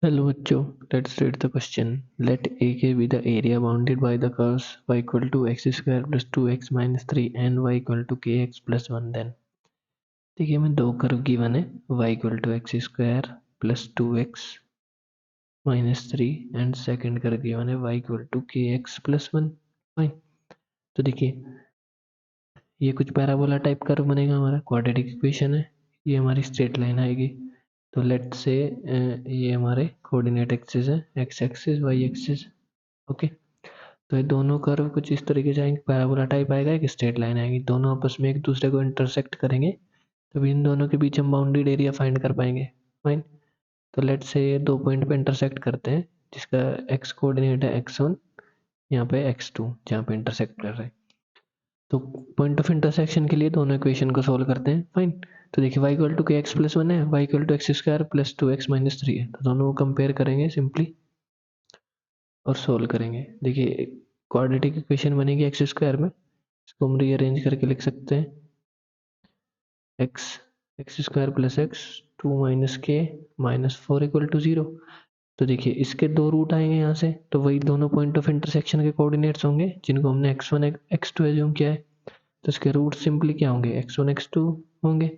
Hello बच्चों, let's read the question. Let AK be the area bounded by the curves y equal to x square plus 2x minus 3 and y equal to kx plus 1 then. देखिए हमें दो curve given है y equal to x square plus 2x minus 3 and second curve given है y equal to kx plus 1. Fine. तो देखिए ये कुछ parabola type curve बनेगा, हमारा क्वाड्रेटिक इक्वेशन है, ये हमारी स्ट्रेट लाइन आएगी. तो लेट से ये हमारे कोऑर्डिनेट एक्सिस है, x axis y axis. Okay, तो ये दोनों कर्व कुछ इस तरीके से आएंगे, पैराबोला टाइप आएगा, एक स्ट्रेट लाइन आएगी, दोनों आपस में एक दूसरे को इंटरसेक्ट करेंगे, तो इन दोनों के बीच हम बाउंडेड एरिया फाइंड कर पाएंगे. फाइन. तो लेट से ये दो पॉइंट पे इंटरसेक्ट करते हैं, जिसका एक्स कोऑर्डिनेट है x1, यहाँ पे x2 जहाँ पे इंटरसेक्ट कर रहे हैं. तो पॉइंट ऑफ इंटरसेक्शन के लिए दोनों इक्वेशन को सोल्व करते हैं. फाइन. तो देखिए y equal to k x plus 1 है, y equal to x square plus 2x minus 3 है, तो दोनों को कंपेयर करेंगे सिंपली और सोल्व करेंगे. देखिए क्वाड्रेटिक इक्वेशन बनेगी एक्स स्क्वायर में, इसको हम रीअरेंज करके लिख सकते हैं x x square plus x 2 minus k minus 4 equal to 0. तो देखिए इसके दो रूट आएंगे यहाँ से, तो वही दोनों पॉइंट ऑफ इंटरसेक्शन के कोऑर्डिनेट्स होंगे जिनको हमने x1 x2 एज्यूम किया है. तो इसके रूट सिंपली क्या होंगे, x1 x2 होंगे.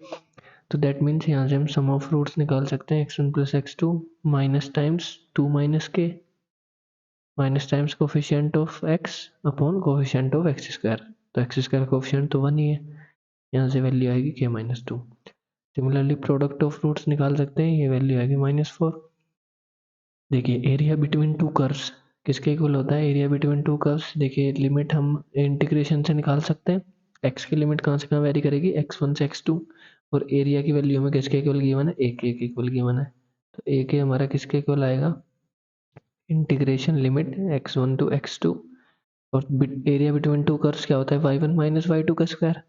तो दैट मीन्स यहाँ से हम सम ऑफ रूट्स निकाल सकते हैं x1 plus x2 minus times 2 minus k minus times coefficient of x upon coefficient of x square. तो एक्स स्क्वायर कोफिशिएंट तो 1 ही है, यहाँ से वैल्यू आएगी k minus 2. Similarly product of roots निकाल सकते हैं, ये वैल्यू आएगी -4. देखिए एरिया बिटवीन टू कर्व्स किसके इक्वल होता है, एरिया बिटवीन टू कर्व्स. देखिए लिमिट हम इंटीग्रेशन से निकाल सकते हैं, x की लिमिट कहाँ से कहाँ वेरी करेगी, x1 से x2, और एरिया की वैल्यू हमें किसके इक्वल गिवन है, a के इक्वल गिवन है. तो a के हमारा किसके इक्वल आएगा, integration limit x1 to x2, और एरिया बिटवीन टू कर्व्स क्या होता है, y1 माइनस y2 का स्क्वायर.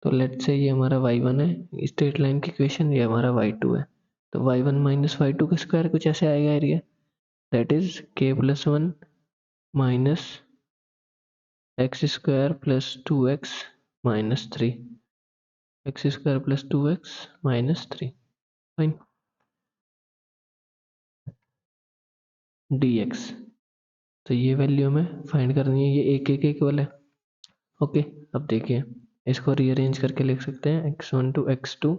तो लेट से ये हमारा y1 है, स्ट्रेट लाइन की इक्वेशन, ये हमारा y2 है. तो y1 माइनस y2 का स्क्वायर कुछ ऐसे आएगा area, that is k plus 1 minus x square plus 2x minus 3, x square plus 2x minus 3. Fine. dx, तो ये वैल्यू हमें फाइंड करनी है, ये एक एक इक्वल है. ओके, अब देखिए इसको रीअरेंज करके लिख सकते हैं x1 to x2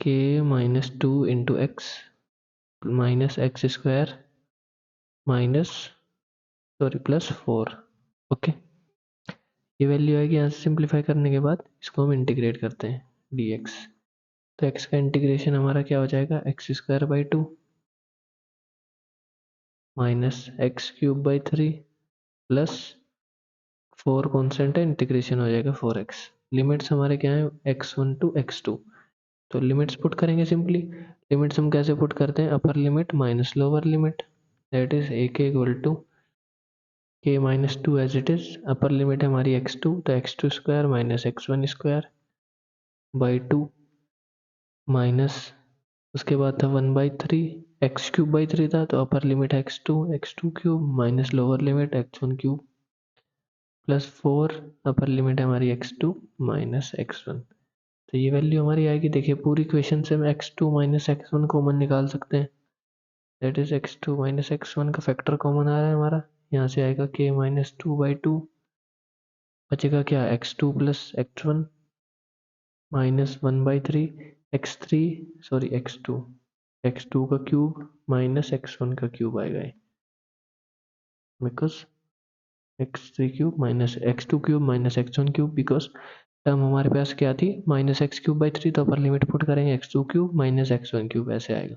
k minus 2 into x minus x square minus sorry plus 4. Okay, ये वैल्यू आएगी, यहाँ से सिंप्लीफाई करने के बाद इसको हम इंटीग्रेट करते हैं dx. तो x का इंटीग्रेशन हमारा क्या हो जाएगा, x square by 2 minus x cube by 3 plus 4 constant है, इंटीग्रेशन हो जाएगा 4x. लिमिट्स हमारे क्या है, x1 टू x2. तो लिमिट्स पुट करेंगे सिंपली. लिमिट्स हम कैसे पुट करते हैं, upper limit minus lower limit, that is a के equal to k minus 2 as it is. Upper limit है हमारी x2, तो x2 square minus x1 square by 2 minus उसके बाद था 1/3, एक्स क्यूब बाई 3 था, तो अपर लिमिट है x2 cube minus lower limit x1 cube plus 4, अपर लिमिट है हमारी x2 माइनस x1. तो ये वैल्यू हमारी आएगी. देखिए पूरी इक्वेशन से हम x2 माइनस x1 कॉमन निकाल सकते हैं, that is x2 minus x1 का फैक्टर कॉमन आ रहा है हमारा, यहाँ से आएगा k माइनस 2/2, बचेगा क्या, x2 plus x1 minus 1/3 x3 sorry x2 का क्यूब माइनस x1 का क्यूब आएगा, because x3 cube minus x2 cube minus x1 cube, because term हमारे पास क्या थी, माइनस एक्स क्यूब बाई 3, तो अपर लिमिट पुट करेंगे x2 cube minus x1 cube, ऐसे आएगा.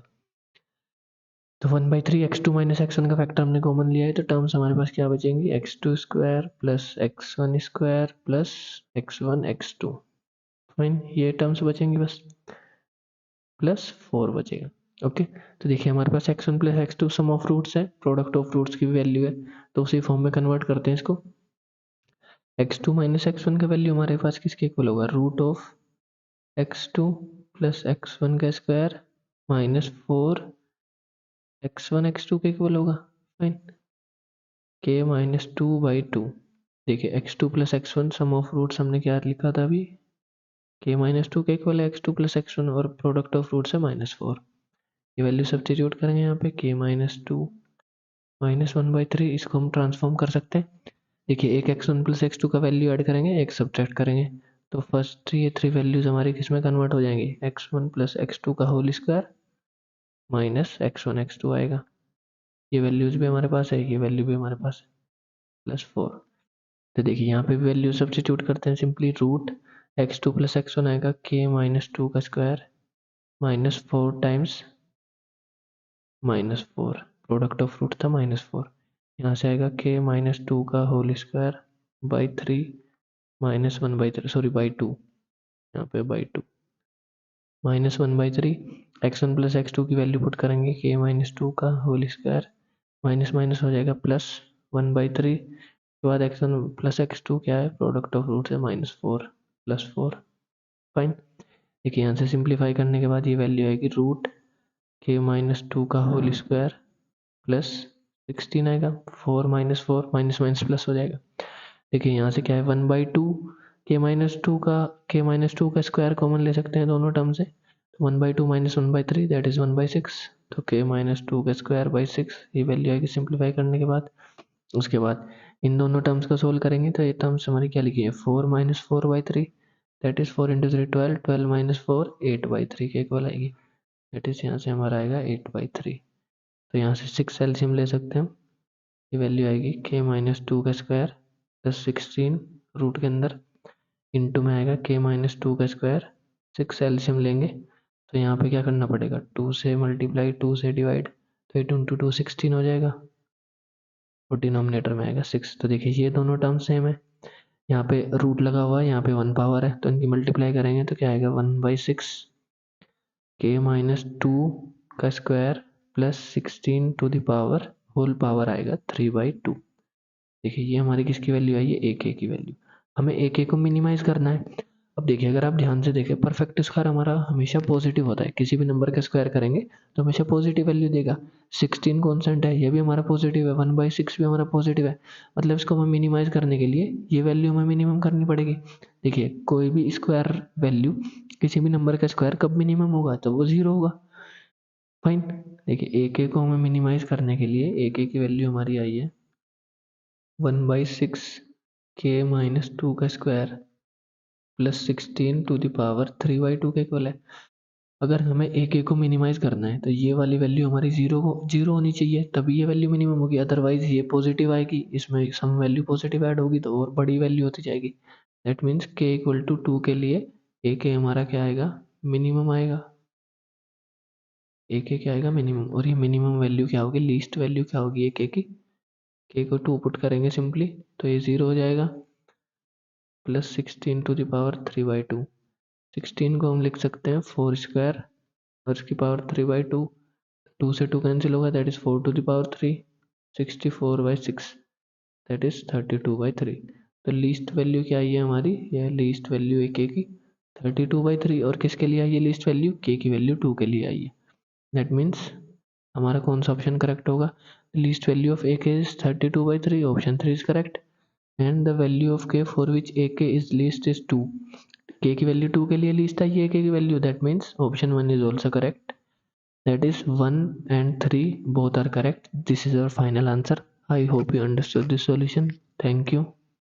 तो 1/3 x2 माइनस x1 का फैक्टर हमने कॉमन लिया है, तो टर्म्स हमारे पास क्या बचेंगी, x2 square plus x1 square plus x1 x2. Fine, ये टर्म्स बचेंगी बस, प्लस 4 बचेगा. ओके, तो देखिए हमारे पास x1 plus x2 sum of roots है, प्रोडक्ट ऑफ रूट्स की वैल्यू है, तो उसी फॉर्म में कन्वर्ट करते हैं इसको. x2 माइनस x1 का वैल्यू हमारे पास किसके इक्वल होगा, root of x2 plus x1 का स्क्वायर माइनस 4 x1 x2 के इक्वल होगा. Fine, k minus 2/2. देखिए x2 plus x1 some of roots हमने क्या लिखा था अभी, k माइनस 2 के इक्वल है x2 प्लस x1, और प्रोडक्ट ऑफ रूट्स है -4. ये वैल्यू सब्स्टिट्यूट करेंगे यहाँ पे k माइनस टू माइनस 1/3, इसको हम ट्रांसफॉर्म कर सकते हैं। देखिए एक x1 प्लस x2 का वैल्यू ऐड करेंगे, एक सब्ट्रैक्ट करेंगे, तो फर्स्ट ये थ्री वैल्यूज हमारी किस में कन्वर्ट हो जाएंगी, x1 प्लस x2 का whole square minus x1 x2 आएगा। ये वैल्यूज भी हमारे पास है, ये वैल्यू भी हमारे पास है, +4। तो देखिए यहाँ पे वैल्यू सब्स्टिट्यूट करते हैं, simply root x2 plus x1 आएगा k माइनस टू का square minus 4 times -4, product of root था -4, यहाँ से आएगा k माइनस टू का whole square by 3 minus 1/3, sorry by 2, यहाँ पे by 2 minus 1/3, x1 plus x2 की वैल्यू पुट करेंगे, k माइनस टू का होल स्क्वायर माइनस माइनस हो जाएगा +1/3, के बाद x1 प्लस x2 क्या है, प्रोडक्ट ऑफ रूट है -4 +4, फाइन। देखिए यहाँ से सिंप्लीफाई करने के बाद ये वैल्यू आएगी रूट k माइनस टू का होल स्क्वायर प्लस 16 आएगा, 4 माइनस 4 माइनस माइनस प्लस हो जाएगा। देखिए यहाँ से क्या है 1/2, k माइनस टू का स्क्वायर कॉमन ले सकते हैं दोनों टर्म से, 1/2 माइनस 1/3 दैट इज 1/6, तो k माइनस टू का स्क्वायर बाई 6 ये वैल्यू आएगी सिंप्लीफाई करने के बाद। उसके बाद इन दोनों टर्म्स को सोल्व करेंगे तो ये टर्म्स हमारी क्या लिखी है, 4 minus 4/3 that is 4 into 3 12, 12 minus 4 8/3 के इक्वल आएगी, दैट इज यहाँ से हमारा आएगा 8/3। तो यहाँ से 6 एलसीएम ले सकते हैं हम, ये वैल्यू आएगी k माइनस टू का स्क्वायर प्लस 16 रूट के अंदर इंटू में आएगा k माइनस टू का स्क्वायर, 6 एलसीएम लेंगे तो यहाँ पे क्या करना पड़ेगा, 2 से मल्टीप्लाई 2 से डिवाइड, तो 8 इंटू 2 16 हो जाएगा और डिनोमिनेटर में आएगा 6। तो देखिए ये दोनों टर्म सेम है, यहाँ पे रूट लगा हुआ है, यहाँ पे 1 पावर है, तो इनकी मल्टीप्लाई करेंगे तो क्या आएगा 1/6 k माइनस टू का square plus 16 to the power whole power आएगा 3/2। देखिए ये हमारी किसकी वैल्यू आई है, ए के की वैल्यू। हमें ए के को मिनिमाइज करना है। अब देखिए अगर आप ध्यान से देखें परफेक्ट स्क्वायर हमारा हमेशा पॉजिटिव होता है, किसी भी नंबर का स्क्वायर करेंगे तो हमेशा पॉजिटिव वैल्यू देगा। 16 कॉन्स्टेंट है, ये भी हमारा पॉजिटिव है, 1/6 भी हमारा पॉजिटिव है, मतलब इसको हमें मिनिमाइज करने के लिए ये वैल्यू हमें मिनिमम करनी पड़ेगी। देखिए कोई भी स्क्वायर वैल्यू किसी भी नंबर का स्क्वायर कब मिनिमम होगा, तो वो 0 होगा, फाइन। देखिए ए के को हमें मिनिमाइज करने के लिए ए के की वैल्यू हमारी आई है 1/6 k माइनस टू का square plus 16 to the power 3/2 के इक्वल है। अगर हमें ए के को मिनिमाइज करना है तो ये वाली वैल्यू हमारी जीरो होनी चाहिए, तभी ये वैल्यू मिनिमम होगी, अदरवाइज ये पॉजिटिव आएगी, इसमें सम वैल्यू पॉजिटिव ऐड होगी तो और बड़ी वैल्यू होती जाएगी। That means k equal to 2 के लिए ए के हमारा क्या आएगा, मिनिमम आएगा, ए के क्या आएगा मिनिमम, और ये मिनिमम वैल्यू क्या होगी, लीस्ट वैल्यू क्या होगी ए के की, k को 2 पुट करेंगे सिंपली तो ये 0 हो जाएगा, प्लस 16 टू द पावर 3/2, 16 को हम लिख सकते हैं 4 स्क्वायर और इसकी पावर 3/2, 2 से 2 कैंसिल होगा that is 4 to the power 3, 64/6 that is 32/3। तो लीस्ट वैल्यू क्या आई है हमारी, यह लीस्ट वैल्यू ए के की 32/3, और किसके लिए आई है लीस्ट वैल्यू, के की वैल्यू 2 के लिए आई है। दैट मीन्स हमारा कौन सा ऑप्शन करेक्ट होगा, लीस्ट वैल्यू ऑफ ए के is 32/3, option 3 is correct, and the value of के फॉर विच ए के इज लीस्ट इज 2, के की वैल्यू 2 के लिए लीस्ट आई है के की value, that means option 1 is also correct, that is 1 and 3 both are correct. This is our final answer. I hope you understood this solution. Thank you.